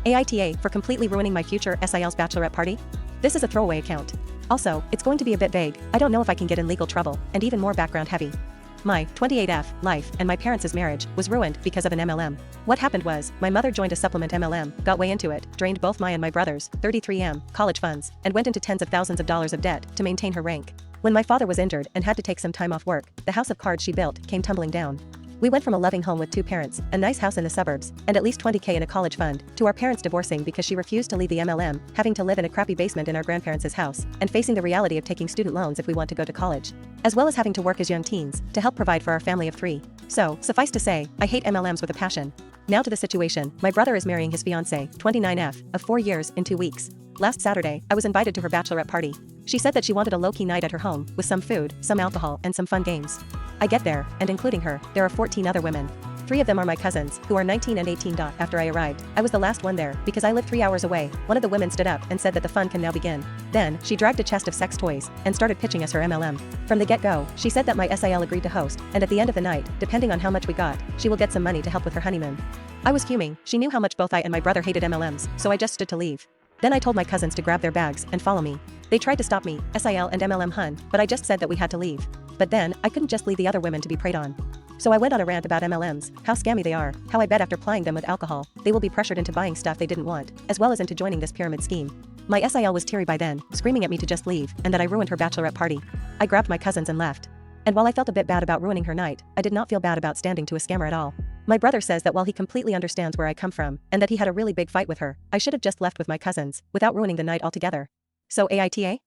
AITA for completely ruining my future SIL's bachelorette party? This is a throwaway account. Also, it's going to be a bit vague. I don't know if I can get in legal trouble, and even more background heavy. My 28F life and my parents' marriage was ruined because of an MLM. What happened was, my mother joined a supplement MLM, got way into it, drained both my and my brother's 33M college funds, and went into tens of thousands of dollars of debt to maintain her rank. When my father was injured and had to take some time off work, the house of cards she built came tumbling down. We went from a loving home with 2 parents, a nice house in the suburbs, and at least $20K in a college fund, to our parents divorcing because she refused to leave the MLM, having to live in a crappy basement in our grandparents' house, and facing the reality of taking student loans if we want to go to college, as well as having to work as young teens to help provide for our family of 3. So, suffice to say, I hate MLMs with a passion. Now to the situation. My brother is marrying his fiancée, 29F, of 4 years, in 2 weeks. Last Saturday, I was invited to her bachelorette party. She said that she wanted a low-key night at her home, with some food, some alcohol, and some fun games. I get there, and including her, there are 14 other women. 3 of them are my cousins, who are 19 and 18. After I arrived, I was the last one there, because I live 3 hours away. One of the women stood up and said that the fun can now begin. Then, she dragged a chest of sex toys, and started pitching us her MLM. From the get-go, she said that my SIL agreed to host, and at the end of the night, depending on how much we got, she will get some money to help with her honeymoon. I was fuming. She knew how much both I and my brother hated MLMs, so I just stood to leave. Then I told my cousins to grab their bags and follow me. They tried to stop me, SIL and MLM hun, but I just said that we had to leave. But then, I couldn't just leave the other women to be preyed on. So I went on a rant about MLMs, how scammy they are, how I bet after plying them with alcohol, they will be pressured into buying stuff they didn't want, as well as into joining this pyramid scheme. My SIL was teary by then, screaming at me to just leave, and that I ruined her bachelorette party. I grabbed my cousins and left. And while I felt a bit bad about ruining her night, I did not feel bad about standing to a scammer at all. My brother says that while he completely understands where I come from, and that he had a really big fight with her, I should have just left with my cousins, without ruining the night altogether. So AITA?